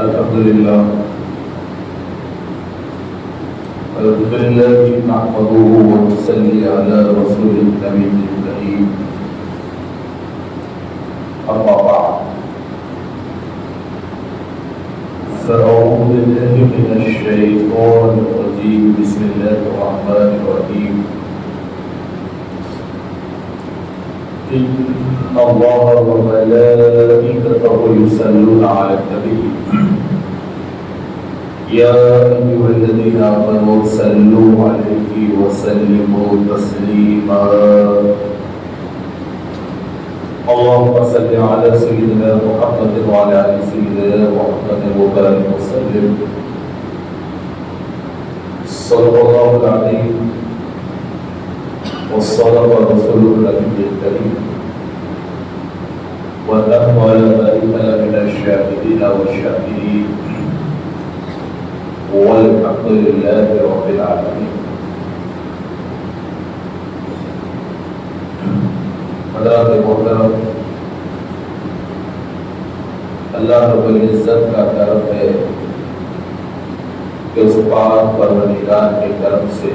الحمد لله نحمده ونصلي على رسول النبي الكريم أما بعد فأعوذ بالله من الشيطان الرجيم بسم الله الرحمن الرحيم إن الله وملائكته يصلون على النبي يا أيها الذين آمنوا صلوا عليه وسلموا تسليما اللهم صل على سيدنا محمد وعلى آل سيدنا محمد وبارك وسلم صدق الله العظيم وصدق رسوله النبي الكريم ونحن على ذلك لمن الشاهدين والشاكرين والحمد لله رب العالمين. حضرات محترم، اللہ رب العزت کا کرم ہے کہ اس پاک پروردگار کے کرم سے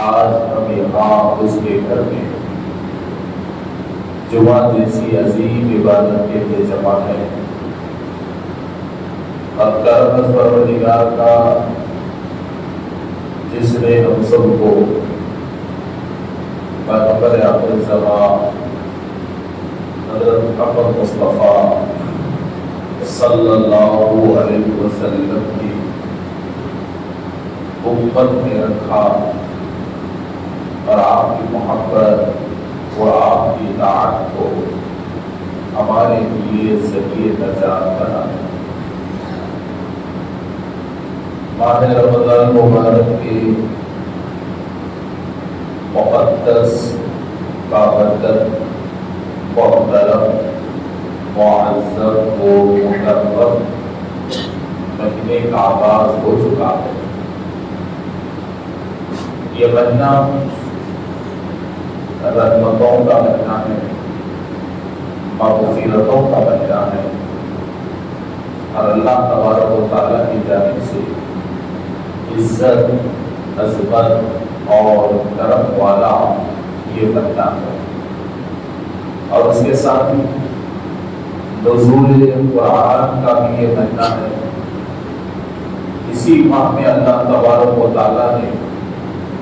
آج ہم یہاں اس کے گھر میں جمعہ جیسی عظیم عبادت کے لیے جمع ہے اور کرم پروردگار کا جس نے ہم سب کو پیغمبر آخر زمان حضرت محمد مصطفیٰ صلی اللہ علیہ وسلم کی امت میں رکھا اور آپ کی محبت و آپ کی اطاعت کو ہمارے لیے ذریعہ نجات بنایا. ماہ رمضان مبارک کے مقدس بابرکت محترم معظم و مکرم مہینے کا آغاز ہو چکا ہے. یہ مہینہ رحمتوں کا مہینہ ہے، مغفرتوں کا مہینہ ہے اور اللہ تبارک و تعالیٰ کی جانب سے عزت، عظمت اور کرم والا یہ مہینہ ہے. اور اس کے ساتھ ہی نزول قرآن کا بھی یہ مہینہ ہے. اسی ماہ میں اللہ تبارک و تعالیٰ نے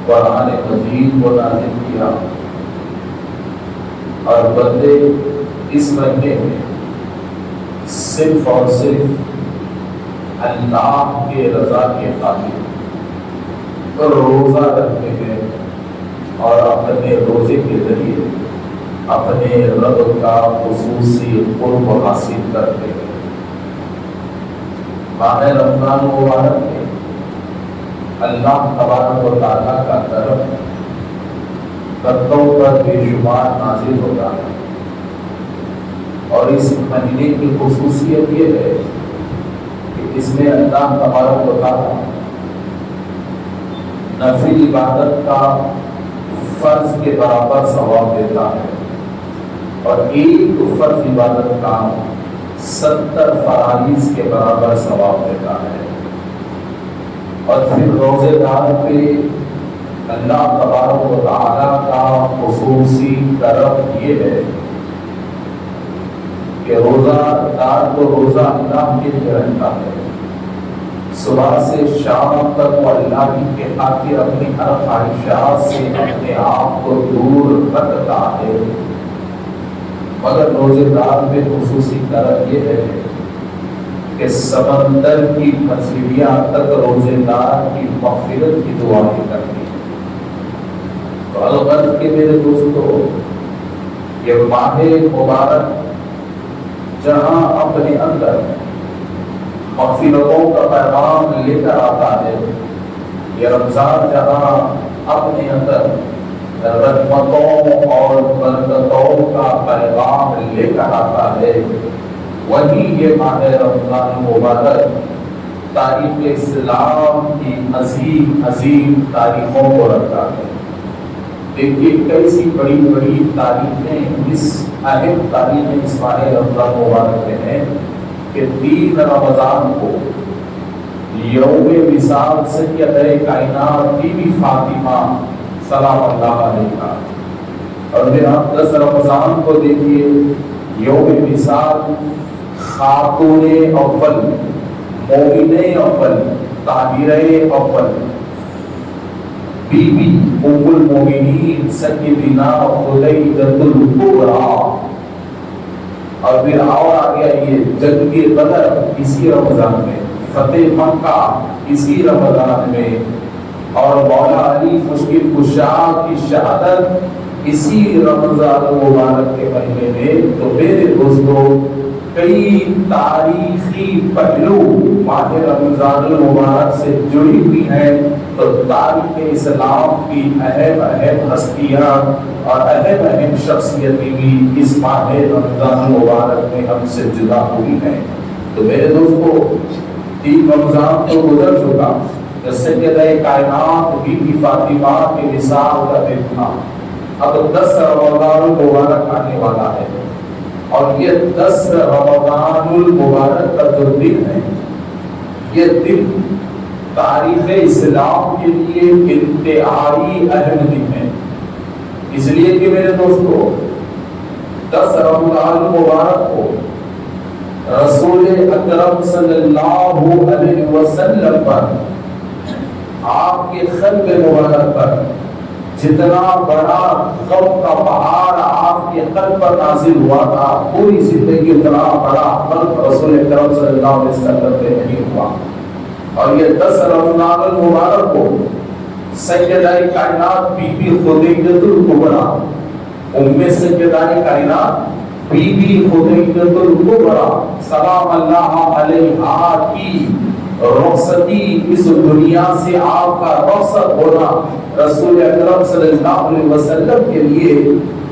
قرآن مجید کو نازل کیا اور بندے اس مہینے میں صرف اور صرف اللہ کے رضا کے خاطر روزہ رکھتے ہیں اور اپنے روزے کے ذریعے اپنے رب کا خصوصی قرب حاصل کرتے ہیں. ماہ رمضان مبارک میں اللہ تبارک و تعالیٰ کا کرم بندوں پر بے شمار نازل ہوتا ہے اور اس مہینے کی خصوصیت یہ ہے کہ اس میں اللہ تبارک و تعالیٰ نفل عبادت کا فرض کے برابر ثواب دیتا ہے اور ایک فرض عبادت کا 70 فرائض کے برابر ثواب دیتا ہے. اور پھر روزے دار پہ اللہ تبارک و تعالیٰ کا خصوصی کرم یہ ہے کہ روزہ دار کو روزہ اللہ کے لیے رہتا ہے. صبح سے شام تک وہ اللہ کے خاطر اپنی ہر خواہشات سے اپنے آپ کو دور رکھتا ہے. مگر روزے دار میں خصوصی کرم یہ ہے کہ سمندر کی مچھلیاں تک روزے دار کی مغفرت کی دعائیں کرتی ہیں. تو الغرض کے میرے دوستو، یہ ماہ مبارک جہاں اپنے اندر مغفرتوں کا پیغام لے کر آتا ہے، یہ رمضان جہاں اپنے اندر رحمتوں اور برکتوں کا پیغام لے کر آتا ہے، وہی یہ ماہ رمضان مبارک تاریخ اسلام کی عظیم عظیم تاریخوں کو رکھتا ہے. دیکھیے کیسی بڑی بڑی تاریخیں اس اہم تاریخ اس ماہ رمضان مبارک میں ہیں کہ 3 رمضان کو یوم وصال سیدہ کائنات بی بی فاطمہ سلام اللہ علیہا، اور پھر آپ 10 رمضان کو دیکھیے یوم وصال خاتون اول، مومن اول، طاہرہ اول، بی بی ام المومنین سیدنا خدیجہ الکبریٰ، اور پھر اور آگے یہ جنگ بدر اسی رمضان میں، فتح مکہ اسی رمضان میں، اور مولا علی مشکل کشا کی شہادت اسی رمضان مبارک کے مہینے میں۔ تو میرے دوستو کئی تاریخی پہلو ماہ رمضان المبارک سے جڑی ہوئی ہیں، تو تاریخ اسلام کی اہم ہستیاں اور اہم شخصیتیں بھی اس ماہ رمضان المبارک میں ہم سے جدا ہوئی ہیں۔ تو میرے دوستو 3 رمضان تو گزر چکا، سیدہ کائنات بی بی فاطمہ کے وصال کا دن تھا، اب 10 رمضان المبارک آنے والا ہے، اور یہ 10 رمضان المبارک کا جو دن ہے، یہ دن تاریخ اسلام کے لیے انتہائی اہم دن ہے، اس لیے کہ میرے دوستو 10 رمضان المبارک کو رسول اکرم صلی اللہ علیہ وسلم پر، آپ کے قلب مبارک پر جتنا بڑا غم کا پہاڑ آپ کے قلب پر نازل ہوا تھا، پوری زندگی اتنا بڑا غم رسول اکرم صلی اللہ علیہ وسلم پہ نہیں ہوا۔ اور یہ 10 رمضان المبارک کو سیدہ کائنات بی بی خدیجہ الکبریٰ، ام سیدہ کائنات بی بی خدیجہ الکبریٰ سلام اللہ علیہا کی رخصتی، اس دنیا سے آپ کا رخصت ہونا رسول اکرم صلی اللہ علیہ وسلم کے لیے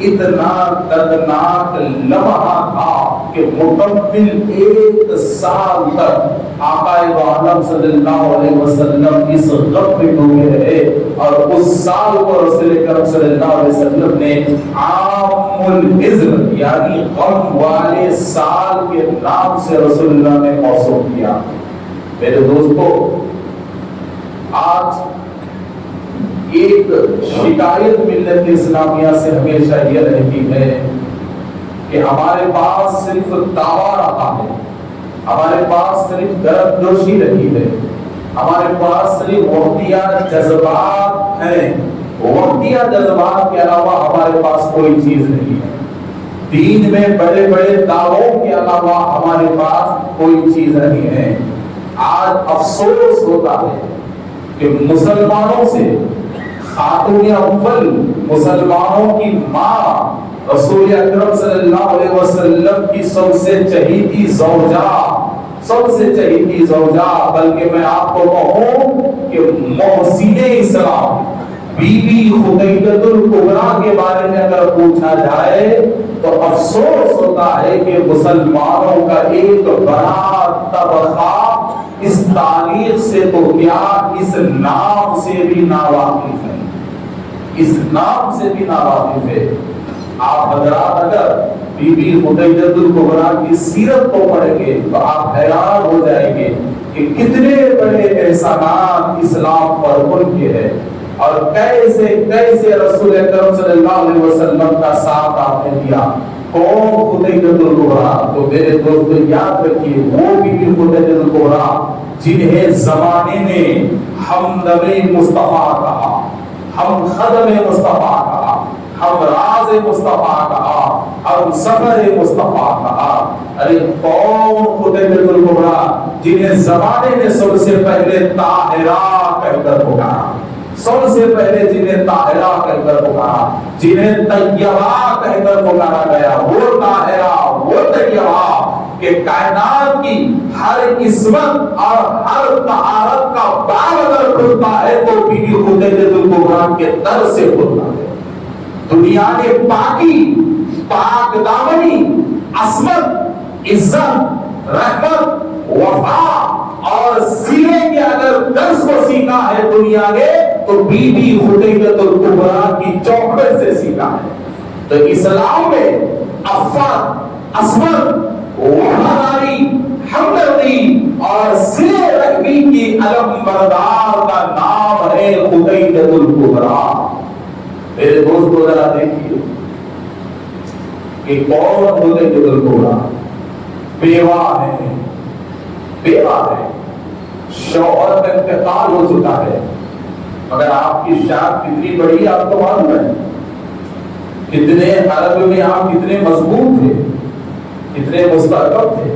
اتنا دردناک لمحہ تھا کہ مکمل 1 سال تک آقا عالم صلی اللہ علیہ وسلم اس غم میں ڈوبے رہے، اور اس سال کو رسول اکرم صلی اللہ علیہ وسلم نے عام الحزن یعنی غم والے سال کے نام سے رسول اللہ نے موسوم کیا۔ میرے دوستو آج ایک شکایت ملت اسلامیہ سے ہمیشہ یہ رہتی ہے کہ ہمارے پاس صرف دعویٰ رہا ہے، ہمارے پاس صرف گرم جوشی رہی ہے، ہمارے پاس صرف وقتیہ جذبات ہیں، وقتیہ جذبات کے علاوہ ہمارے پاس کوئی چیز نہیں ہے، دین میں بڑے بڑے دعووں کے علاوہ ہمارے پاس کوئی چیز نہیں ہے۔ آج افسوس ہوتا ہے کہ مسلمانوں سے خاتون اول، مسلمانوں کی ماں رسول اکرم صلی اللہ علیہ وسلم کی سب سے چہیتی زوجہ، سب سے چہیتی زوجہ، بلکہ میں آپ کو کہوں کہ محسن اسلام بی بی خدیجہ الکبریٰ کے بارے میں اگر پوچھا جائے تو افسوس ہوتا ہے کہ مسلمانوں کا ایک بڑا طبقہ اس تاریخ سے تو کیا اس نام سے بھی ناواقف ہے، اس نام سے بھی ناواقف ہے۔ آپ حضرات اگر بی بی خدیجہ الکبریٰ کی سیرت کو پڑھیں گے تو آپ حیران ہو جائیں گے کہ کتنے بڑے احسانات اسلام پر ان کے ہیں، اور کیسے کیسے رسول اکرم صلی اللہ علیہ وسلم کا ساتھ آپ نے دیا۔ کون خدیجہ الکبریٰ؟ تو میرے دوست یاد رکھیے وہ بی بی خدیجہ الکبریٰ جنہیں زمانے نے ہمدم مصطفیٰ کہا، ہم خدم مصطفیٰ کہا، ہم راز مصطفیٰ کہا، ہم سفر مصطفیٰ کہا۔ ارے کون خدیجہ الکبریٰ جنہیں زمانے نے سب سے پہلے طاہرہ کہہ کر پکارا، سب سے پہلے جنہیں طاہرہ کہہ کر پکارا، جنہیں طیبہ کہہ کر پکارا گیا، وہ طاہرہ، وہ طیبہ کہ کائنات کی ہر عصمت اور ہر طہارت کا باب اگر کھلتا ہے تو بی بی خدیجہ الکبریٰ کے در سے کھلتا ہے۔ دنیا نے پاکی، پاک دامنی، عصمت، عزت، رحمت، وفا اور سینے کے اگر درس کو سیکھا ہے دنیا نے تو بی بی خدیجہ الکبریٰ کی چوکھٹ سے سیکھا ہے۔ تو اسلام میں عفت، عصمت، وفاداری، ہمدردی اور صلہ رحمی کی علم بردار کا نام ہے خدیجۃ الکبریٰ۔ میرے دوستو ذرا دیکھیے کہ کون خدیجۃ الکبریٰ؟ بیوہ ہے، بیوہ ہے، شوہر کا انتقال ہو چکا ہے، مگر آپ کی شان کتنی بڑی آپ کو معلوم ہے؟ کتنے عرب میں آپ کتنے مضبوط تھے، کتنے مستحکم تھے۔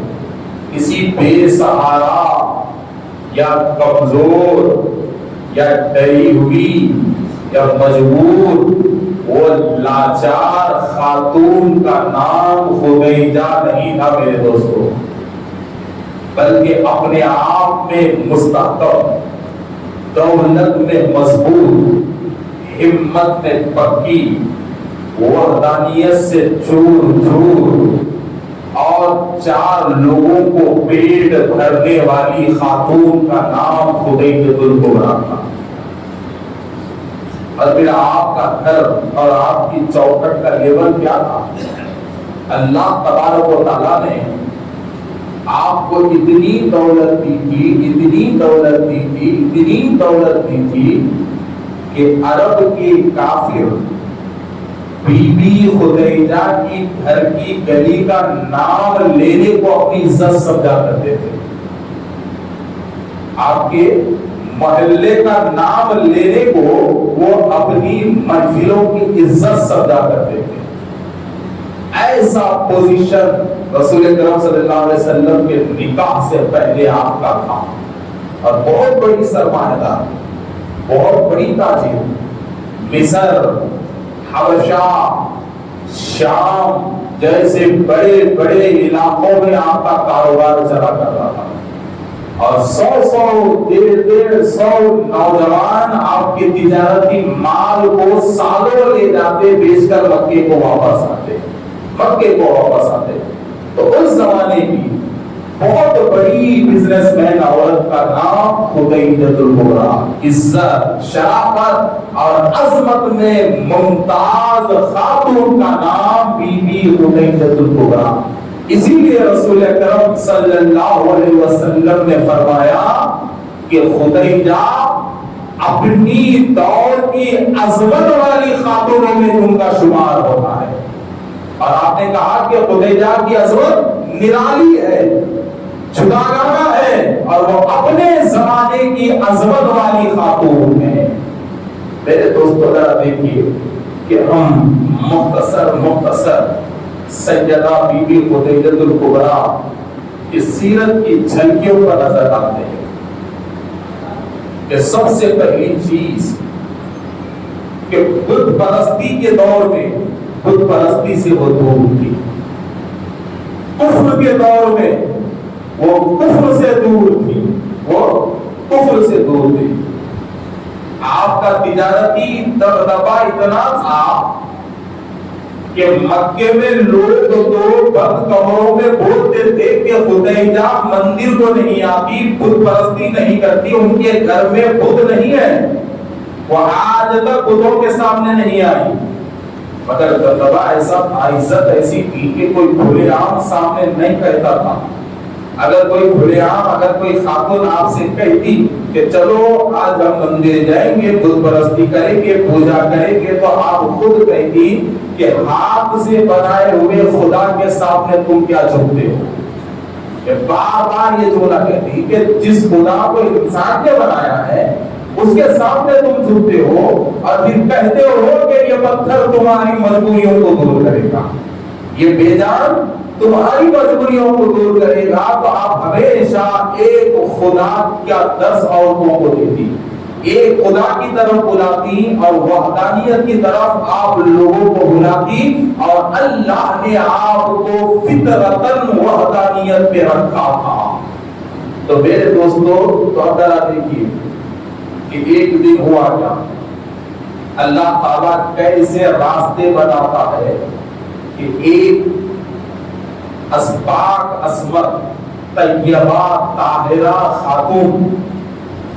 کسی بے سہارا یا کمزور یا ڈری ہوئی یا مجبور وہ لاچار خاتون کا نام خدیجہ نہیں تھا میرے دوستو، بلکہ اپنے آپ میں مستحکم، دولت میں مضبوط، ہمت میں پکی، وحدانیت سے چور چور اور چار لوگوں کو پیٹ بھرنے والی خاتون کا نام خدیجۃ الکبریٰ تھا۔ اور پھر آپ کا گھر اور آپ کی چوکھٹ کا لیول کیا تھا؟ اللہ تبارک و تعالیٰ نے آپ کو اتنی دولت دی تھی، اتنی دولت دی تھی، اتنی دولت دی تھی کہ عرب کی کافر بی بی خدیجہ کی گھر کی گلی کا نام لینے کو اپنی عزت سمجھا کرتے تھے، آپ کے محلے کا نام لینے کو وہ اپنی محفلوں کی عزت سمجھا کرتے تھے۔ ایسا پوزیشن رسول اکرم صلی اللہ علیہ وسلم کے نکاح سے پہلے آپ کا تھا، اور بہت بڑی سرمایہ دار، بہت بڑی تاجر، مصر، حبشہ، شام جیسے بڑے بڑے علاقوں میں آپ کا کاروبار چلا کر رہا تھا، اور ڈیڑھ سو نوجوان آپ کے تجارتی مال کو سالوں لے جاتے، بیچ کر مکے کو واپس آتے، مکے کو واپس آتے۔ تو اس زمانے کی بہت بڑی بزنس مین عورت کا نام خدیجۃ الکبریٰ، عزت، شرافت اور عظمت میں ممتاز خاتون کا نام بی بی خدیجۃ الکبریٰ۔ اسی لیے رسول اکرم صلی اللہ علیہ وسلم نے فرمایا کہ خدیجہ اپنی دور کی عظمت والی خاتونوں میں ان کا شمار ہوتا ہے، اور آپ نے کہا کہ خدیجہ کی عظمت نرالی ہے، جداگانہ ہے، اور وہ اپنے زمانے کی عظمت والی خاتون ہے۔ میرے دوستو ذرا دیکھیے کہ ہم مختصر سیدہ بی بی خدیجۃ الکبریٰ کی سیرت کی جھلکیوں پر نظر ڈالتے ہیں کہ سب سے پہلی چیز کہ بت پرستی کے دور میں بت پرستی سے وہ دور تھی، کفر کے دور میں وہ کفر سے دور تھی، وہ کفر سے دور تھی۔ آپ کا تجارتی دبدبا اتنا تھا کہ مکے میں لوگ تو بند کمروں میں بولتے تھے کہ خدیجہ مندر کو نہیں آتی، بت پرستی نہیں کرتی، ان کے گھر میں بت نہیں ہے، وہ آج تک بتوں کے سامنے نہیں آئی۔ مگر دبدبا ایسا تھا، عزت ایسی تھی کہ کوئی کھلے عام سامنے نہیں کہتا تھا۔ اگر کوئی کھلے عام اگر کوئی خاتون آپ سے کہتی کہ چلو آج ہم مندر جائیں گے، بت پرستی کریں گے، پوجا کریں گے، تو آپ خود کہتی کہ ہاتھ سے بنائے ہوئے خدا کے سامنے تم کیا جھکتے ہو۔ بار بار یہ جملہ کہتی کہ جس خدا کو انسان نے بنایا ہے اس کے سامنے تم جھکتے ہو، اور پھر کہتے ہو کہ یہ پتھر تمہاری مجبوریوں کو دور کرے گا، یہ بے جان تمہاری مجبوریوں کو دور کرے گا۔ تو آپ ہمیشہ ایک خدا کا درس عورتوں کو دیتی، ایک خدا کی طرف بلاتی، اور وحدانیت کی طرف آپ لوگوں کو بلاتی، اور اللہ نے آپ کو فطرتاً وحدانیت پہ رکھا تھا۔ تو میرے دوستو تو ذرا دیکھیے کہ ایک دن ہوا کیا، اللہ تعالیٰ کیسے راستے بناتا ہے کہ ایک اسباق عصمت طیبہ طاہرہ خاتون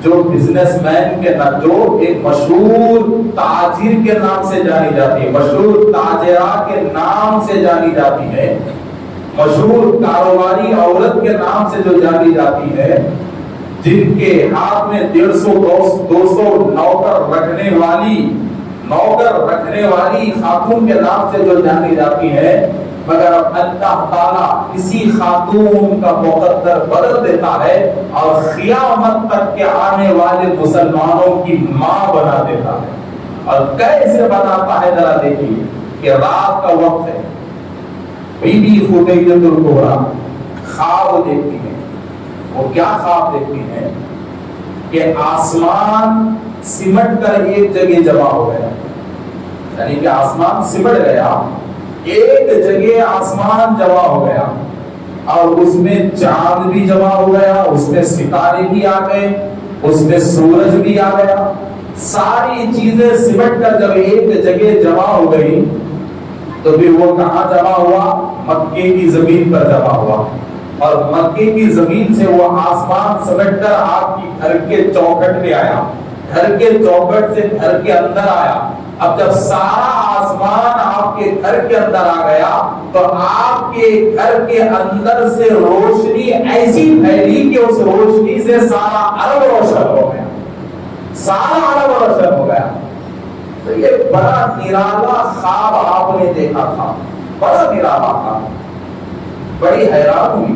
جو بزنس مین کے نام، جو ایک مشہور تاجر کے نام سے جانی جاتی ہے، مشہور تاجرہ کے نام سے جانی جاتی ہے، مشہور کاروباری عورت کے نام سے جو جانی جاتی ہے، جن کے ہاتھ میں 150-200 نوکر رکھنے والی خاتون کے نام سے جو جانی جاتی ہے، مگر اللہ تعالیٰ اسی خاتون کا مقدر بدل دیتا ہے اور قیامت تک کے آنے والے مسلمانوں کی ماں بنا دیتا ہے۔ اور کیسے بناتا ہے ذرا دیکھیے کہ رات کا وقت ہے، بی بی خدیجہ الکبریٰ خواب دیکھتی ہیں۔ وہ کیا خواب دیکھتی ہیں کہ آسمان سمٹ کر ایک جگہ جمع ہو گیا، یعنی کہ آسمان سمٹ گیا، ایک جگہ آسمان جمع ہو گیا، اور اس میں چاند بھی جمع ہو گیا، اس میں ستارے بھی آ گئے، اس میں سورج بھی آ گیا، ساری چیزیں سمٹ کر جب ایک جگہ جمع ہو گئی تو پھر وہ کہاں جمع ہوا؟ مکے کی زمین پر جمع ہوا، اور مکے کی زمین سے وہ آسمان سمٹ کر آپ کی گھر کے چوکھٹ پہ آیا، گھر کے چوکھٹ سے گھر کے اندر آیا۔ اب جب سارا آسمان آپ کے گھر کے اندر آ گیا تو آپ کے گھر کے اندر سے روشنی ایسی پھیلی کہ اس روشنی سے سارا عرب روشن ہو گیا، سارا عرب روشن ہو گیا۔ تو یہ بڑا نرالا خواب آپ نے دیکھا تھا، بڑا نرالا تھا، بڑی حیران ہوئی،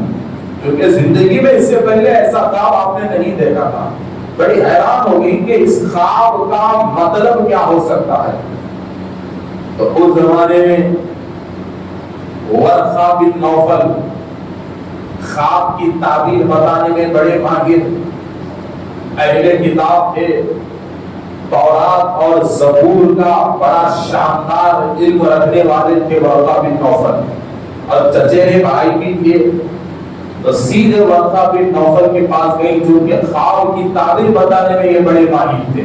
کیونکہ زندگی میں اس سے پہلے ایسا خواب آپ نے نہیں دیکھا تھا۔ بڑی حیران ہو گئی کہ اس خواب کا مطلب کیا ہو سکتا ہے۔ تو اس زمانے میں ورقہ بن نوفل خواب کی تعبیر بتانے میں بڑے ماہر اہل کتاب تھے، تورات اور زبور کا بڑا شاندار علم رکھنے والے تھے ورقہ بن نوفل، اور چچیرے بھائی بھی تھے۔ تو سیدھے ورقہ بن نوفل کے پاس گئی، جو کہ خواب کی تعبیر بتانے میں یہ بڑے ماہر تھے۔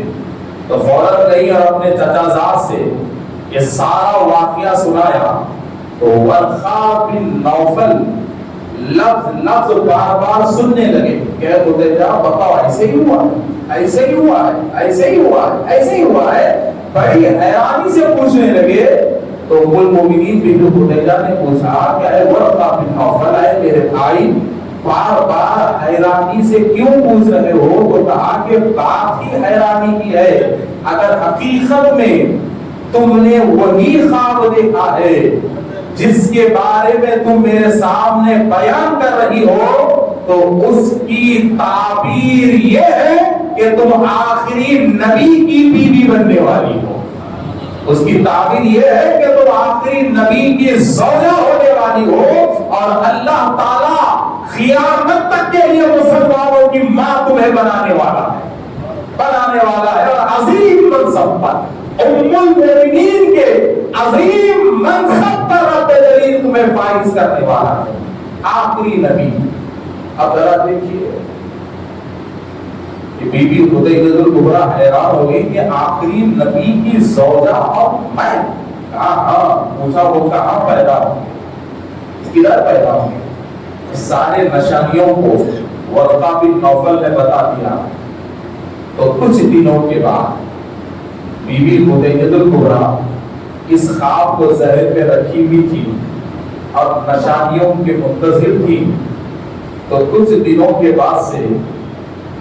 تو فوراً گئی اور اپنے چچا زاد سے یہ سارا واقعہ سنایا۔ تو ورقہ بن نوفل لفظ بار بار سننے لگے کہ خدیجہ بتاؤ ایسے ہی ہوا ہے، ایسے ہی ہوا ہے، ایسے ہی ہوا ہے، ایسے ہی ہوا ہے، بڑی حیرانی سے پوچھنے لگے۔ تو ام المومنین بنت خدیجہ نے پوچھا کہ اے ورقہ بن نوفل، اے میرے بھائی، بار بار حیرانی سے کیوں پوچھ رہے ہو؟ تو کہا کہ بات ہی حیرانی کی ہے، اگر حقیقت میں تم نے وہی خواب دیکھا ہے جس کے بارے میں تم میرے سامنے بیان کر رہی ہو، تو اس کی تعبیر یہ ہے کہ تم آخری نبی کی بیوی بننے والی ہو۔ اس کی تعبیر یہ ہے کہ تم آخری نبی کی زوجہ ہونے والی ہو، اور اللہ تعالیٰ قیامت تک کے لیے مسلمانوں کی ماں تمہیں بنانے والا ہے، اور عظیم منصب پر، ام المومنین کے عظیم منصب پر رب جلیل تمہیں فائز کرنے والا ہے، آخری نبی۔ اب ذرا دیکھیے بی بی خدیجہ الکبریٰ حیران ہو گئی کہ آخری نبی کی زوجہ اور میں، پوچھا وہ کہاں پیدا ہوگی، کدھر پیدا ہوگی؟ سارے نشانیوں کو ورقہ بن نوفل نے بتا دیا۔ تو کچھ دنوں کے بعد بی بی خدیجہ الکبریٰ اس خواب کو ذہن میں رکھی ہوئی تھی اور نشانیوں کے منتظر تھی۔ تو کچھ دنوں کے بعد سے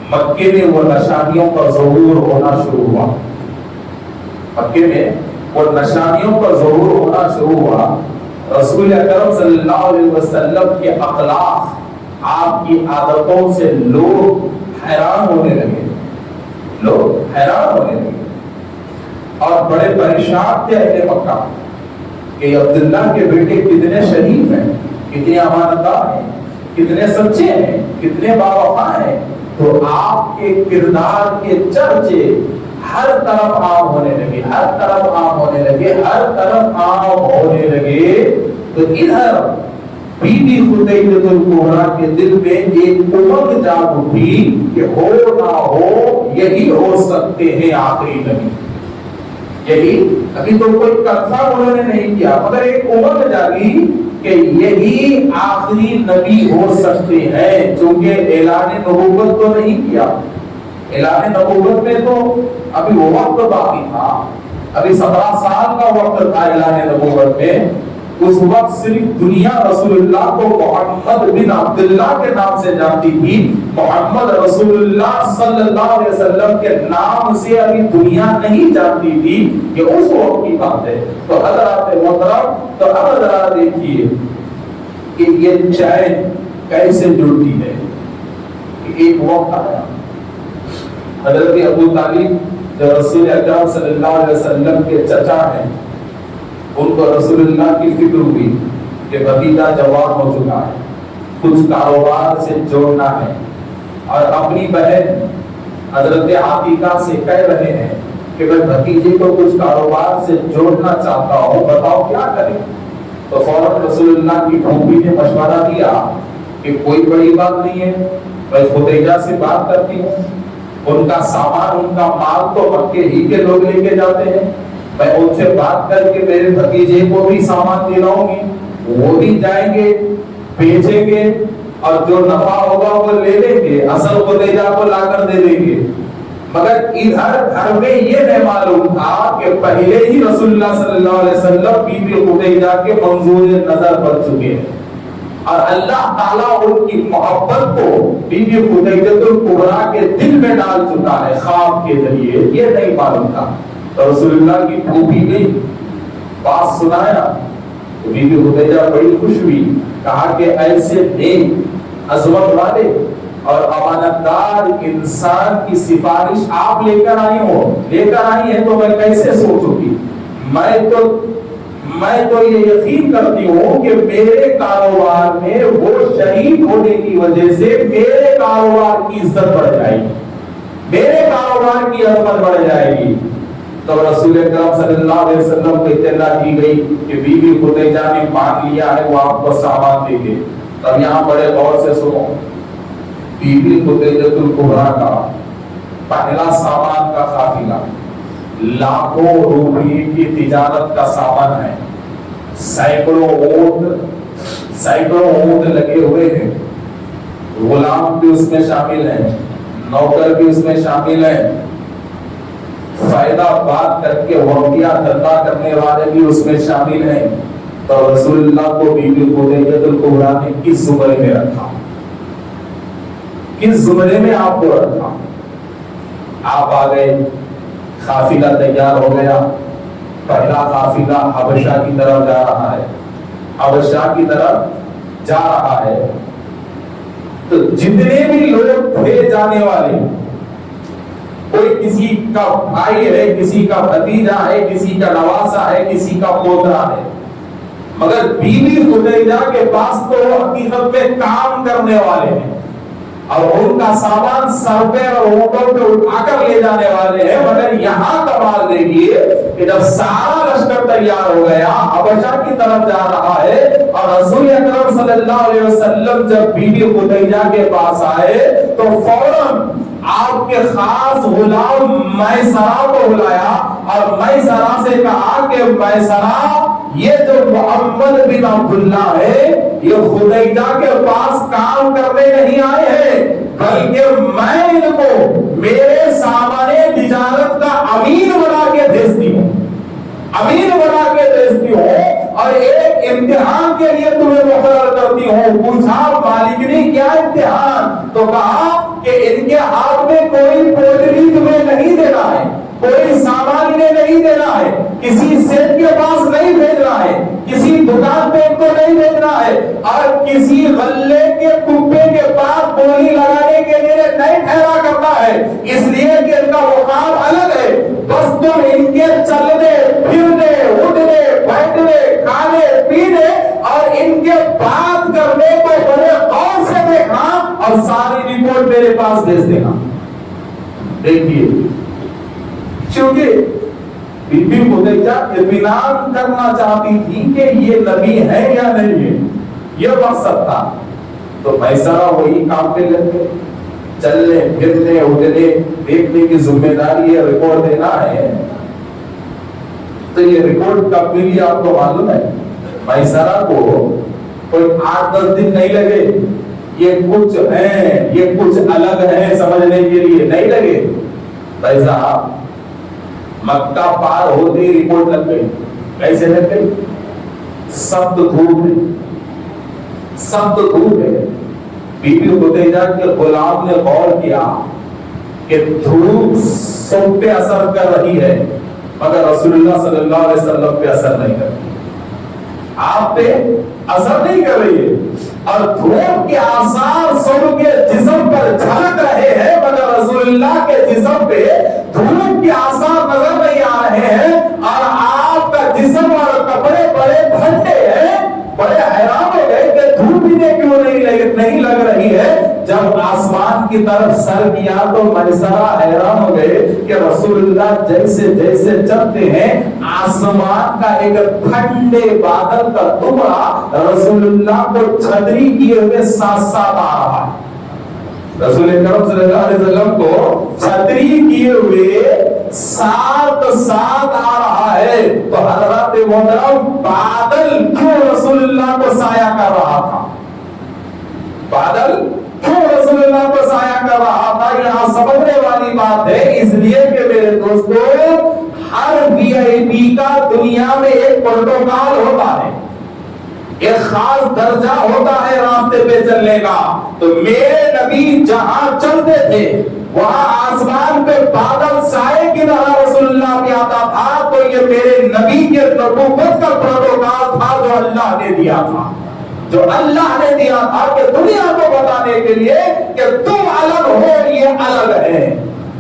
مکے میں وہ نشانیوں کا ظہور ہونا شروع ہوا، مکے میں وہ نشانیوں کا ظہور ہونا شروع ہوا۔ رسول اکرم صلی اللہ علیہ وسلم کے اخلاق، آپ کی عادتوں سے لوگ حیران ہونے لگے، اور بڑے پریشان تھے اہل مکہ کہ عبداللہ کے بیٹے کتنے شریف ہیں، کتنے امانتدار ہیں، کتنے سچے ہیں، کتنے باوفا ہیں۔ تو آپ کے کردار کے چرچے ہر طرف عام ہونے لگے، ہر طرف عام ہونے لگے، ہر طرف عام ہونے لگے۔ تو ادھر بی بی خدیجہ الکبریٰ کے دل میں ایک امنگ جاگ اٹھی کہ ہو نہ ہو یہی ہو سکتے ہیں آخری نبی، یہی، ابھی تو کوئی کنفرم انہوں نے نہیں کیا، مگر ایک امنگ جاگی کہ یہی آخری نبی ہو سکتے ہیں، چونکہ اعلان نبوت تو نہیں کیا۔ اعلان نبوت میں تو ابھی وہ وقت باقی تھا، ابھی 17 سال کا وقت تھا اعلان نبوت میں، اس وقت صرف دنیا رسول اللہ کو محمد بن عبداللہ کے نام سے جانتی تھی. محمد رسول اللہ صلی اللہ علیہ وسلم کے نام سے ابھی دنیا نہیں جانتی تھی. یہ اس وقت کی بات ہے. تو حضرات محترم، تو اب ذرا دیکھیے کہ یہ چین کیسے جڑتی ہے. ایک وقت آیا، حضرت ابو طالب جو رسول اکرم صلی اللہ علیہ وسلم کے چچا ہیں، ان کو رسول اللہ کی فکر ہوئی کہ بھتیجا جوان ہو چکا ہے، کچھ کاروبار سے جوڑنا ہے، اور اپنی بہن حضرت عاتیقہ سے کہہ رہے ہیں کہ میں بھتیجے کو کچھ کاروبار سے جوڑنا چاہتا ہوں، بتاؤ کیا کریں. تو فوراً رسول اللہ کی پھوپھی نے مشورہ دیا کہ کوئی بڑی بات نہیں ہے، میں خدیجہ سے بات کرتی ہوں، ان کا سامان، ان کا مال تو مکے ہی کے لوگ لے کے جاتے ہیں، میں ان سے بات کر کے میرے بھتیجے کو بھی سامان دلاؤں گی، وہ بھی جائیں گے بیچیں گے اور جو نفع ہوگا وہ لے لیں گے، اصل خدیجہ کو لا کر دے دیں گے. مگر ادھر گھر میں یہ نہیں معلوم تھا کہ پہلے ہی رسول اللہ صلی اللہ علیہ وسلم بی بی خدیجہ کے منظور نظر پڑ چکے ہیں، اور اللہ تعالیٰ ان کی محبت کو بی بی خدیجہ الکبریٰ کے دل میں ڈال چکا ہے خواب کے ذریعے. یہ نہیں معلوم تھا. تو رسول اللہ کی پھوپھی نے بات سنایا تو بی بی خدیجہ بڑی خوش ہوئی، کہا کہ ایسے نیک عظمت والے اور امانتدار انسان کی سفارش آپ لے کر آئی ہیں تو میں کیسے سوچوں گی. میں تو یہ یقین کرتی ہوں کہ میرے کاروبار میں وہ شریک ہونے کی وجہ سے میرے کاروبار کی عزت بڑھ جائے گی، میرے کاروبار کی عظمت بڑھ جائے گی. تو رسول اکرم صلی اللہ علیہ وسلم کو اطلاع دی گئی کہ بی بی خدیجہ نے مان لیا ہے، وہ آپ کو سامان دے گے. تب یہاں بڑے غور سے سنو، بی بی خدیجہ الکبریٰ کا پہلا سامان کا قافلہ لاکھوں روپے کی تجارت کا سامان ہے. سینکڑوں اونٹ لگے ہوئے ہیں، غلام بھی اس میں شامل ہیں، نوکر بھی اس میں شامل ہیں، فائدہ بات کر کے وقتیہ دھندا کرنے والے بھی اس میں شامل ہیں. تو رسول اللہ کو بی بی خدیجہ الکبریٰ نے کس زمرے میں رکھا، کس زمرے میں آپ کو رکھا؟ آپ آ گئے، قافلہ تیار ہو گیا. پہلا قافلہ حبشہ کی طرف جا رہا ہے، حبشہ کی طرف جا رہا ہے. تو جتنے بھی لوگ تھے جانے والے، کوئی کسی کا بھائی ہے، کسی کا بھتیجا ہے، کسی کا نواسا ہے، کسی کا پوترا ہے، مگر بی بی خدیجہ کے پاس تو حقیقت میں کام کرنے والے ہیں اور ان کا سامان سر پہ اور اونٹوں پہ اٹھا کر لے جانے والے ہیں. مگر یہاں کمال دیکھیے کہ جب سارا لشکر تیار ہو گیا، حبشہ کی طرف جا رہا ہے، اور رسول اکرم صلی اللہ علیہ وسلم جب بی بی خدیجہ کے پاس آئے تو فوراً آپ کے خاص غلام میسرہ کو بلایا اور میسرہ سے کہا کہ میسرہ، یہ جو محمد بن عبداللہ ہے یہ خدیجہ کے پاس کام کرنے نہیں آئے ہیں، بلکہ میں ان کو میرے سامنے تجارت کا امین بنا کے بھیجتی ہوں، امین بنا کے بھیجتی ہوں، اور ایک امتحان کے لیے تمہیں مقرر کرتی ہوں. پوچھا مالک نے کیا امتحان؟ تو کہا کہ ان کے ہاتھ میں کوئی پوٹلی تمہیں نہیں دینا ہے، کوئی سامان انہیں نہیں دینا ہے، کسی سیٹ کے پاس نہیں بھیجنا ہے، کسی دکان پہ ان کو نہیں بھیجنا ہے، اور کسی غلے کے کپے کے پاس بولی لگانے کے لیے نہیں ٹھہرا کرنا ہے، اس لیے کہ ان کا مقام الگ ہے. بس تم ان کے چلنے پھرنے اٹھنے بیٹھنے کھانے پینے اور ان کے بات کرنے کو بڑے غور سے دیکھنا اور ساری رپورٹ میرے پاس بھیج دینا. دیکھیے، کیونکہ بی بی خدیجہ اطمینان کرنا چاہتی تھی کہ یہ نبی ہے یا نہیں ہے، یہ مقصد تھا. تو میسرہ وہی کام پہ لگے، چلنے پھرنے اٹھنے دیکھنے کی ذمہ داری ہے، رپورٹ دینا ہے. تو یہ رپورٹ کب ملی آپ کو معلوم ہے؟ میسرہ کو کوئی 8-10 دن نہیں لگے. یہ کچھ ہیں، یہ کچھ الگ ہیں سمجھنے کے لیے نہیں لگے. بھائی صاحب مکہ پار ہوتے ہی رپورٹ لگ گئی. کیسے لگ گئی؟ سخت دھوپ ہے، سخت دھوپ ہے۔ بی بی خدیجہ کے غلام نے غور کیا کہ دھوپ سب پہ اثر کر رہی ہے مگر رسول اللہ صلی اللہ علیہ وسلم پہ اثر نہیں کر رہی، آپ پہ اثر نہیں کر رہی ہے، اور دھوپ کے آثار سب کے جسم پر جھلک رہے ہیں مگر رسول اللہ کے جسم پہ دھوپ کے آثار نظر نہیں آ رہے ہیں، اور آپ کا جسم اور کپڑے بڑے ٹھنڈے ہیں۔ بڑے حیران ہو گئے کہ دھوپ انہیں کیوں نہیں لگ رہی ہے۔ جب آسمان کی طرف سر کیا تو میسرہ حیران ہو گئے کہ رسول اللہ جیسے جیسے چلتے ہیں آسمان کا ایک ٹھنڈے بادل کا ٹکڑا رسول اللہ کو چھتری کیے ہوئے ساتھ ساتھ آ رہا ہے۔ رسول اکرم صلی اللہ علیہ وسلم کو چھتری کیے ہوئے ساتھ ساتھ آ رہا ہے، تو حضرات محترم بادل کیوں رسول اللہ کو سایہ کر رہا تھا؟ بادل کیوں رسول اللہ کو سایہ کر رہا تھا؟ یہاں سمجھنے والی بات ہے، اس لیے کہ میرے دوستو ہر وی آئی پی کا دنیا میں ایک پروٹوکول ہوتا ہے، ایک خاص درجہ ہوتا ہے راستے پہ چلنے کا۔ تو میرے نبی جہاں چلتے تھے وہاں آسمان پہ بادل سائے کی طرح رسول اللہ پہ آتا تھا، تو یہ میرے نبی کے نبوت کا پروٹوکول تھا جو اللہ نے دیا تھا، جو اللہ نے دیا تھا کہ دنیا کو بتانے کے لیے کہ تم الگ ہو، یہ الگ ہے،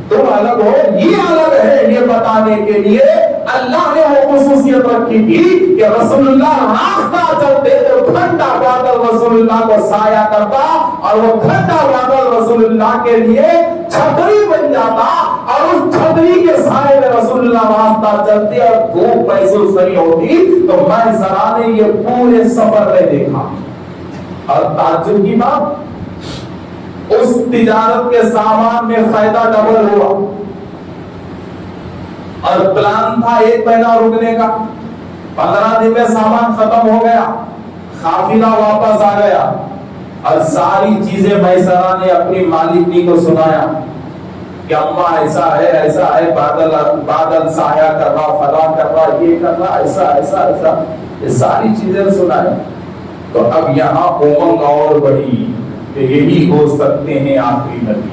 تم الگ ہو یہ الگ ہے، یہ بتانے کے لیے اللہ نے وہ خصوصیت رکھی تھی کہ رسول اللہ راستہ چلتے تو ٹھنڈا بادل رسول اللہ کو سایہ کرتا، اور وہ ٹھنڈا بادل رسول اللہ کے لیے چھتری بن جاتا، اور اس چھتری کے سائے میں رسول اللہ راستہ چلتے اور دھوپ محسوس نہیں ہوتی۔ تو میں ذرا نے یہ پورے سفر میں دیکھا، اور تعجب کی بات اس تجارت کے سامان میں فائدہ ڈبل ہوا، اور پلان تھا 1 مہینہ رکنے کا، 15 دن میں سامان ختم ہو گیا، قافلہ واپس آ گیا، اور ساری چیزیں میسرہ نے اپنی مالکنی کو سنایا کہ اماں ایسا ہے، بادل سایہ کر رہا، فلاں کر رہا، یہ کر رہا، ایسا، یہ ساری چیزیں سنائے۔ تو اب یہاں امنگ اور بڑی کہ یہی ہو سکتے ہیں آخری نبی،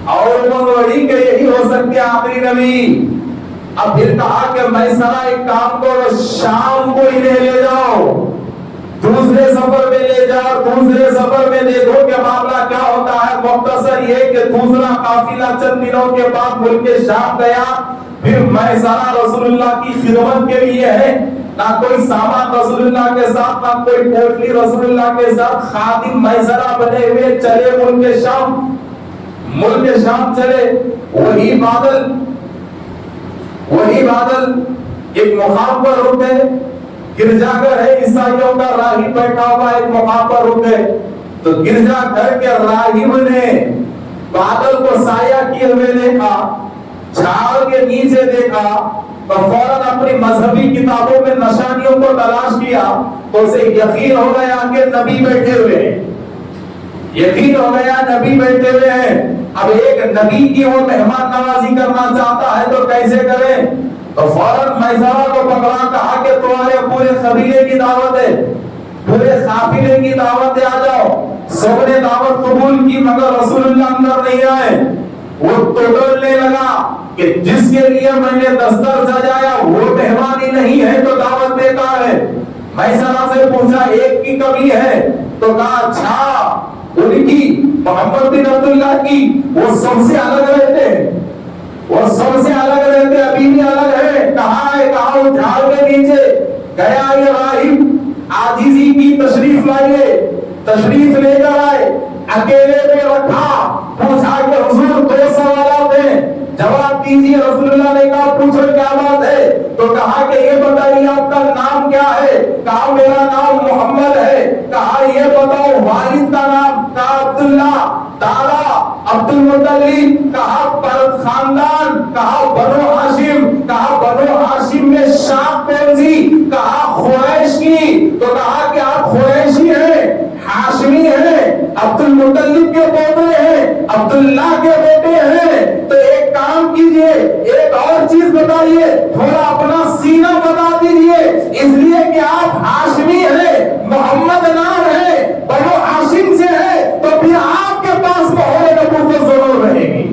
اور منگوڑی کہ یہی ہو سکتے ہیں آخری نبی۔ اب پھر کہا کہ میسرہ ایک کام کرو، شام کو انہیں لے جاؤ، دوسرے سفر میں لے جاؤ، دوسرے سفر میں دیکھو کہ معاملہ کیا ہوتا ہے۔ مختصر یہ کہ دوسرا قافلہ چند دنوں کے بعد ملک شام گیا، پھر میسرہ رسول اللہ کی خدمت کے لیے ہے، نہ کوئی سامان رسول اللہ کے ساتھ، نہ کوئی کوٹلی رسول اللہ کے ساتھ، خادم میسرہ بنے ہوئے چلے ملک شام چلے۔ وہی بادل ایک مقام پر رکے، گرجا گھر ہے عیسائیوں کا، راہب بیٹھا ہوا ایک مقام پر رکے، تو گرجا گھر کے راہب نے بادل کو سایہ کیے ہوئے دیکھا، جھاڑ کے نیچے دیکھا، تو فوراً اپنی مذہبی کتابوں میں نشانیوں کو تلاش کیا، تو اسے یقین ہو گیا کہ نبی بیٹھے ہوئے ہیں، یقین ہو گیا نبی بیٹھے ہوئے ہیں۔ اب ایک نبی کی وہ مہمان نوازی کرنا چاہتا ہے تو کیسے کریں؟ تو فوراً میسرہ کو پکڑا، کہا کہ تمہارے پورے قبیلے کی دعوت ہے، پورے قافلے کی دعوت ہے، آ جاؤ۔ سب نے دعوت قبول کی مگر رسول اللہ اندر نہیں آئے۔ وہ توڑنے لگا کہ جس کے لیے میں نے دستر سجایا وہ مہمان ہی نہیں ہے تو دعوت بیکار ہے۔ میسرہ سے پوچھا ایک کی کمی ہے؟ تو کہا اچھا ان کی، محمد بن عبداللہ کی، وہ سب سے الگ رہتے ہیں، وہ سب سے الگ رہتے، ابھی بھی الگ ہے۔ کہاں ہے؟ کہا وہ جھاڑ کے نیچے گیا۔ یہ راہب عاجزی کی تشریف لائے، تشریف لے کر آئے، اکیلے میں رکھا، پوچھا کہ حضور 2 سوالات ہیں، جواب دیجیے۔ رسول اللہ نے کہا پوچھو کیا بات ہے؟ تو کہا کہ یہ بتائیے آپ کا نام کیا ہے؟ کہا میرا نام محمد ہے۔ کہا یہ بتاؤ والد کا نام؟ کہا عبداللہ۔ دادا عبد المطلب۔ کہا پر خاندان؟ کہا بنو ہاشم۔ کہا بنو ہاشم میں شاخ کون سی؟ کہا قریش کی۔ تو کہا کہ آپ قریشی ہیں، ہاشمی ہیں، عبد المطلب کے پوتے ہیں، عبداللہ کے بیٹے ہیں، تو ایک کام کیجئے، ایک اور چیز بتائیے، تھوڑا اپنا سینہ بتا دیجئے، اس لیے کہ آپ ہاشمی ہیں, محمد نام ہے, بنو ہاشم سے ہے, تو پھر آپ کے پاس مہر نبوت ضرور رہے گی,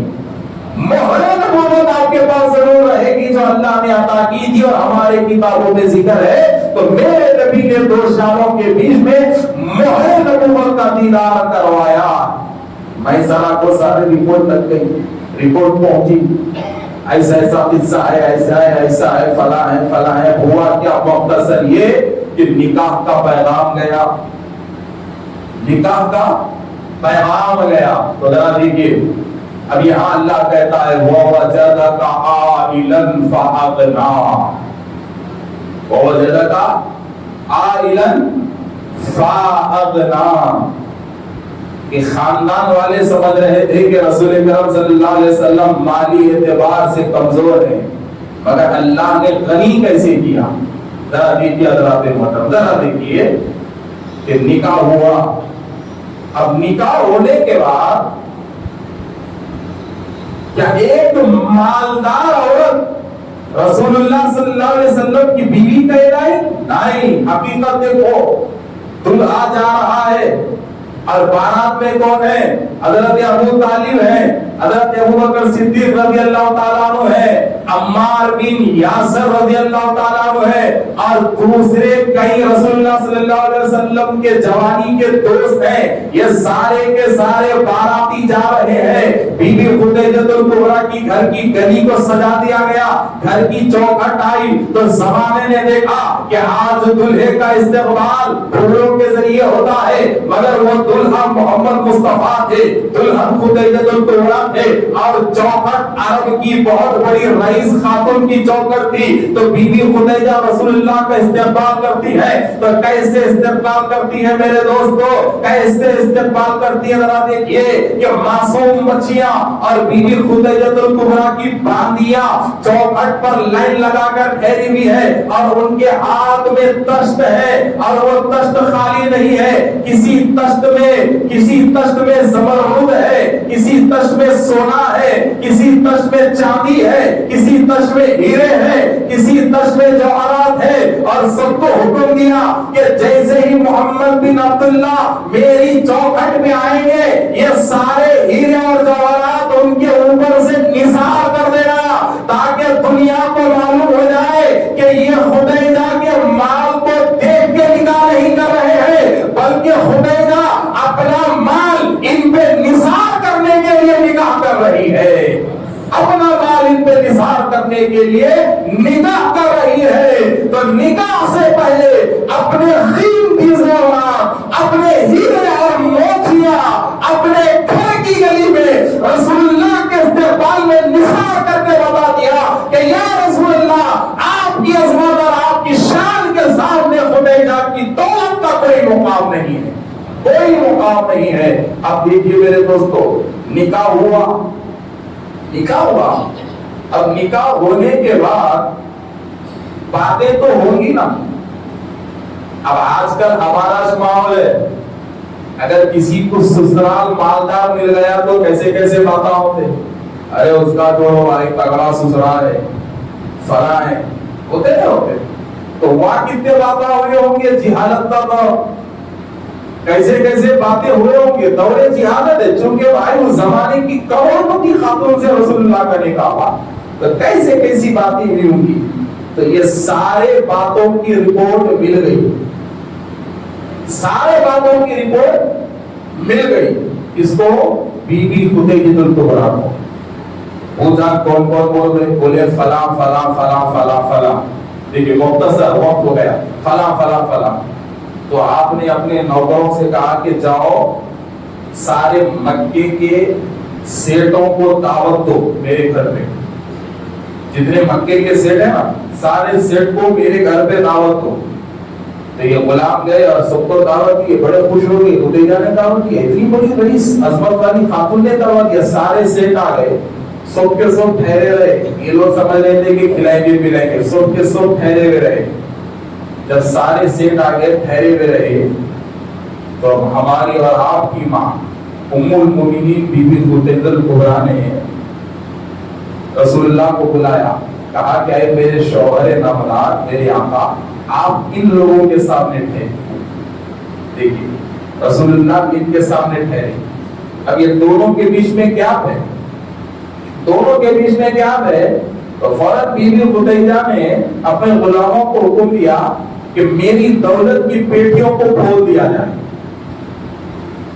مہر نبوت آپ کے پاس ضرور رہے گی جو اللہ نے عطا کی تھی. اور ہمارے کتابوں میں ذکر ہے تو میرے نبی نے 2 شاموں کے بیچ میں مہر نبوت کا دیدار کروایا. میں ذرا کو سارے رپورٹ لگ گئی, رپورٹ پہنچی, ایسا ایسا قصہ ہے, ایسا ہے, ایسا ہے, فلاں ہے, فلاں ہے. ہوا کیا؟ مختصر یہ کہ نکاح کا پیغام گیا, نکاح کا پیغام گیا. تو ذرا دیکھیے, اب یہاں اللہ کہتا ہے وَوَجَدَكَ عَائِلًا فَأَغْنَىٰ, وَوَجَدَكَ عَائِلًا فَأَغْنَىٰ, کہ خاندان والے سمجھ رہے تھے کہ رسول کرم صلی اللہ علیہ وسلم مالی اعتبار سے کمزور ہیں, مگر اللہ نے غنی کیسے کیا. ذرا دیکھیے حضرات محترم, ذرا دیکھیے کہ نکاح ہوا. اب نکاح ہونے کے بعد کیا ایک مالدار عورت رسول اللہ صلی اللہ علیہ وسلم کی بیوی کہلائی؟ نہیں. حقیقت دیکھو, دلہا جا رہا ہے اور بارات میں کون ہے؟ حضرت ابو طالب ہے, حضرت ابو بکر صدیق رضی اللہ تعالیٰ عنہ ہے, عمار بن یاسر رضی اللہ تعالیٰ عنہ ہے, اور دوسرے کئی رسول اللہ صلی اللہ علیہ وسلم کے جوانی کے دوست ہیں. یہ سارے کے سارے باراتی جا رہے ہیں. بی بی خدیجہ الکبریٰ کی گھر کی گلی کو سجا دیا گیا, گھر کی چوکھٹ آئی تو زمانے نے دیکھا کہ آج دلہے کا استقبال پھولوں کے ذریعے ہوتا ہے, مگر وہ دلہا محمد مصطفیٰ تھے, دلہن خدیجہ الکبریٰ تھے, اور چوکھٹ عرب کی بہت بڑی رئیس خاتون کی چوکھٹ تھی. تو بی بی خدیجہ رسول اللہ کا استقبال کرتی ہے. تو کیسے استقبال کرتی ہے میرے دوستو, کیسے استقبال کرتی ہے؟ ذرا دیکھیے کہ معصوم بچیاں اور بی بی خدیجہ الکبریٰ کی باندیاں چوکھٹ پر لائن لگا کر ٹھہری ہوئی ہے, اور ان کے ہاتھ میں تشت ہے, اور وہ تشت خالی نہیں ہے. کسی تشت میں زمرد ہے, کسی تشت میں سونا ہے, کسی تشت میں چاندی ہے, کسی تشت میں ہیرے ہیں, کسی تشت میں جواہرات ہے. اور سب کو حکم دیا کہ جیسے ہی محمد بن عبداللہ میری چوکھٹ میں آئیں گے, یہ سارے ہیرے اور جواہرات ان کے اوپر سے نثار کر دینا, تاکہ دنیا کو معلوم ہو جائے کہ یہ خدیجہ کے مال کو دیکھ کے نکاح نہیں کر رہے ہیں, بلکہ خدیجہ اپنا مال ان پہ نثار کرنے کے لیے نکاح کر رہی ہے, اپنا مال ان پہ نثار کرنے کے لیے نکاح کر رہی ہے. تو نکاح سے پہلے اپنے قیمتی زیورات, اپنے ہیرے اور موتیاں اپنے گھر کی گلی میں رسول اللہ کے استقبال میں نثار کر کے بتا دیا کہ یا رسول اللہ, آپ کی عظمت اور آپ کی شان کے سامنے خدیجہ کی دولت کا کوئی مقام نہیں ہے, کوئی مقام نہیں ہے. اب دیکھیے میرے دوستو, نکاح ہوا. اب نکاح ہونے کے بعد باتیں تو ہوں گی نا. اب آج کل ہمارا ماحول ہے, اگر کسی کو سسرال مالدار مل گیا تو کیسے کیسے باتیں ہوتے, ارے اس کا جو ایک تگڑا سسرال ہے, فلاں ہے, ہوتے نہیں ہوتے. تو وہاں کتنے باتیں ہوئے ہوں گے, جہالت کا دور, کیسے کیسے باتیں ہوئے ہوں گے, دور جہالت ہے. چونکہ بھائی اس زمانے کی کروڑوں کی خاتون سے رسول اللہ کا نکاح ہوا, تو کیسے کیسی باتیں ہوئی ہوں گی. تو یہ سارے باتوں کی رپورٹ مل گئی, سارے باتوں کی رپورٹ مل گئی. اس کو بی بی خدیجہ الکبریٰ کو پوچھا کون کون بول رہے, بولے فلاں فلاں فلاں فلاں فلاں. دیکھیے مختصر وقت ہو گیا, فلاں فلاں فلاں. تو آپ نے اپنے نوکروں سے کہا کہ جاؤ سارے مکے کے سیٹوں کو دعوت دو میرے گھر پہ, جتنے مکے کے سیٹ ہیں نا سارے سیٹ کو میرے گھر پہ دعوت دو. تو یہ غلام گئے اور سب کو دعوت دی, بڑے خوش ہو گئے. خدیجہ نے دعوت دی, اتنی بڑی رئیس عظمت والی خاتون نے دعوت دیا, سارے سیٹ آ گئے, سب کے سب ٹھہرے رہے. یہ لوگ سمجھ رہے تھے کہ کھلائیں گے پلائیں گے, سب کے سب ٹھہرے ہوئے رہے. جب سارے سیٹ آگے ٹھہرے ہوئے رہے تو ہماری اور آپ کی ماں ام المؤمنین بی بی خدیجہ الکبریٰ نے رسول اللہ کو بلایا, کہا کہ اے میرے شوہر نامدار, میرے آقا, آپ ان لوگوں کے سامنے ٹھہرے. دیکھیے رسول اللہ ان کے سامنے ٹھہرے. اب یہ دونوں کے بیچ میں کیا ہے؟ دونوں کے بیچ میں کیا ہے؟ تو فوراً بیوی خدیجہ نے اپنے غلاموں کو حکم دیا کہ میری دولت کی پیٹیوں کو کھول دیا جائے.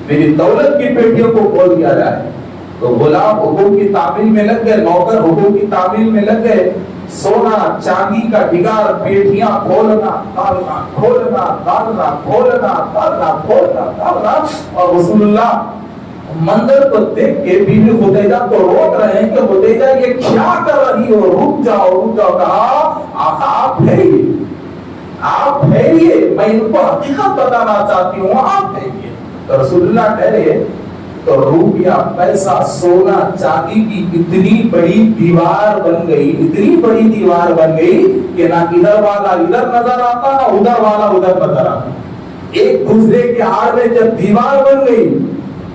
میری دولت کی پیٹیوں کو کھول دیا جائے. تو غلام حکم کی تعمیل میں لگ گئے, نوکر حکم کی تعمیل میں لگ گئے. سونا چاندی کا ڈگار, پیٹیاں کھولنا ڈالنا, کھولنا ڈالنا, کھولنا ڈالنا, کھولنا ڈالنا. اور رسول اللہ منظر کو دیکھ کے بیوی خدیجہ کو روک رہے ہیں کہ خدیجہ یہ کیا کر رہی ہو, رک جاؤ رک جاؤ. کہا آقا آپ ٹھہریے, آپ ٹھہریے, میں ان کو حقیقت بتانا چاہتی ہوں, آپ ٹھہریے. تو رسول اللہ ٹھہرے تو روپیہ پیسہ سونا چاندی کی اتنی بڑی دیوار بن گئی, اتنی بڑی دیوار بن گئی کہ نہ ادھر والا ادھر نظر آتا نہ ادھر والا ادھر نظر آتا. ایک دوسرے کے آڑ میں جب دیوار بن گئی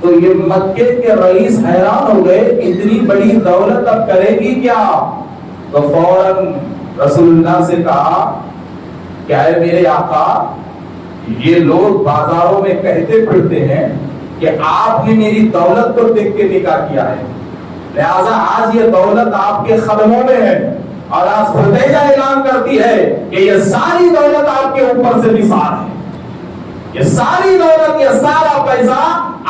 تو یہ مکے کے رئیس حیران ہو گئے, اتنی بڑی دولت اب کرے گی کیا. تو فوراً رسول اللہ سے کہا کیا ہے میرے آقا, یہ لوگ بازاروں میں کہتے پھرتے ہیں کہ آپ نے میری دولت کو دیکھ کے نکاح کیا ہے, لہذا آج یہ دولت آپ کے قدموں میں ہے. اور آج خدیجہ اعلان کرتی ہے کہ یہ ساری دولت آپ کے اوپر سے نثار ہے, یہ ساری دولت, یہ سارا پیسہ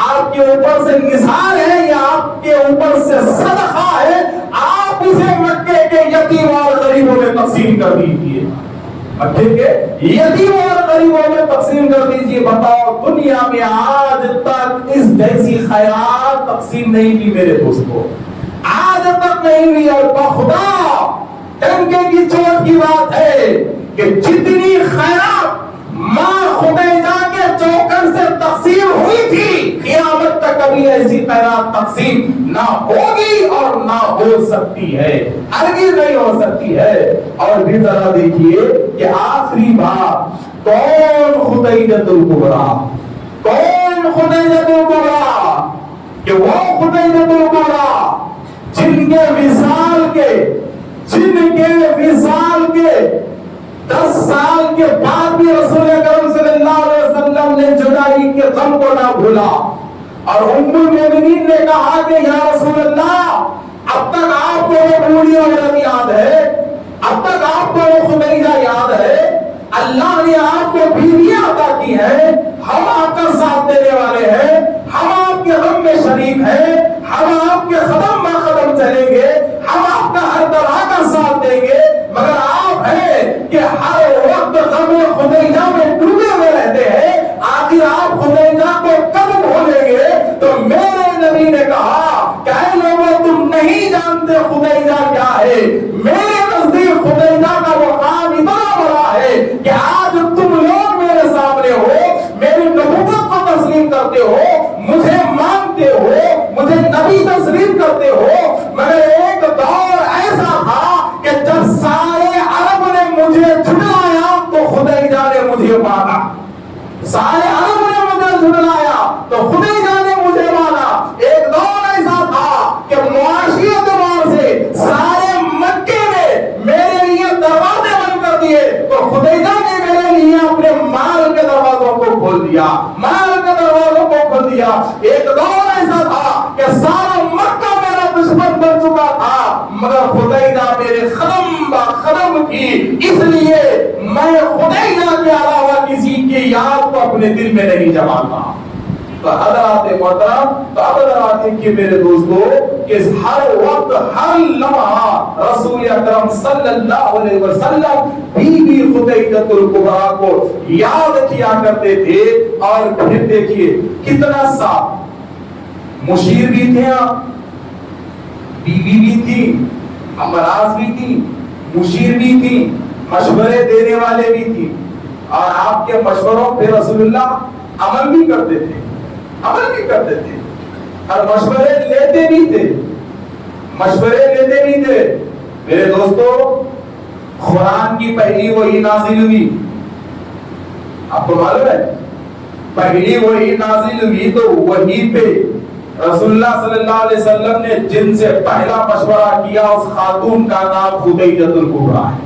آپ کے اوپر سے نثار ہے, یہ آپ کے اوپر سے صدقہ ہے. آپ اسے مکے کے یتیم اور غریبوں میں تقسیم کر دیجیے, مکے کے یتیم اور غریبوں میں تقسیم کر دیجیے. بتاؤ دنیا میں آج تک اس جیسی خیرات تقسیم نہیں کی میرے دوستوں, آج تک نہیں کی. اور بخدا ڈنکے کی چوٹ کی بات ہے کہ جتنی خیرات ماں خدیجہ کے چوکر سے تقسیم ہوئی تھی, قیامت تک کبھی ایسی خیرات تقسیم نہ ہوگی اور نہ ہو سکتی ہے, ہرگز نہیں ہو سکتی ہے. اور بھی ذرا دیکھیے کہ آخری بات, کون خدیجۃ الکبریٰ, کون خدیجۃ الکبریٰ, کہ وہ خدیجۃ الکبریٰ جن کے وصال کے 10 سال کے بعد بھی رسول اکرم صلی اللہ علیہ وسلم نے جدائی کے غم کو نہ بھولا. اور ام المومنین نے کہا کہ یا رسول اللہ, اب تک آپ کو وہ بوڑھی عورت یاد ہے, اب تک آپ کو وہ خدیجہ یاد ہے, اللہ نے آپ کو بیویاں عطا کی ہیں, ہم آپ کا ساتھ دینے والے ہیں, ہم آپ کے غم میں شریک ہیں, ہم آپ کے قدم بہ قدم چلیں گے, ہم آپ کا ہر طرح کا ساتھ دیں گے. مگر آپ ہیں کہ ہر وقت غم خدیجہ میں ڈوبے ہوئے رہتے ہیں, آخر آپ خدیجہ کو کب بھولیں گے. تو میرے نبی نے کہا کہ اے لوگوں, تم نہیں جانتے خدیجہ کیا ہے, میرے نزدیک خدیجہ کا مقام اتنا بڑا ہے کہ آج تم لوگ میرے سامنے ہو, میری نبوت کو تسلیم کرتے ہو, مجھے مانتے ہو, مجھے نبی تسلیم کرتے ہو. مگر ایک دور ایسا تھا کہ جب سارے عرب نے مجھے جھٹلایا تو خدیجہ نے مجھے مانا, سارے عرب نے مجھے جھٹلایا تو خدیجہ نے مجھے مانا. ایک دور ایسا تھا کہ معاشی اعتبار سے سارے مکے میں میرے لیے دروازے بند کر دیے تو خدیجہ نے میرے لیے اپنے مال کے دروازوں کو کھول دیا, مال کے دروازوں کو کھول دیا. ایک دور ایسا تھا کہ سارا مکہ میرا دشمن بن چکا تھا, مگر خدیجہ میرے قدم با قدم کی, اس لیے میں خدیجہ کے علاوہ کسی کی یاد کو اپنے دل میں نہیں جماتا. تو حضرات محترم, تو حضرات کہ میرے دوستو, کہ ہر وقت ہر لمحہ رسول اکرم صلی اللہ علیہ وسلم بیوی خدیجۃ الکبریٰ کو یاد کیا کرتے تھے. اور پھر دیکھیے کتنا صاف, مشیر بھی تھے آپ, بیوی بھی تھی, امراض بھی تھی, مشیر بھی تھی, مشورے دینے والے بھی تھی. اور آپ کے مشوروں پہ رسول اللہ عمل بھی کرتے تھے, عمل بھی کرتے تھے, اور مشورے لیتے بھی تھے, مشورے لیتے بھی تھے. میرے دوستو, قرآن کی پہلی وحی نازل ہوئی, آپ کو معلوم ہے, پہلی وحی نازل ہوئی تو وحی پہ رسول اللہ صلی اللہ علیہ وسلم نے جن سے پہلا مشورہ کیا اس خاتون کا نام خدیجۃ الکبریٰ ہے.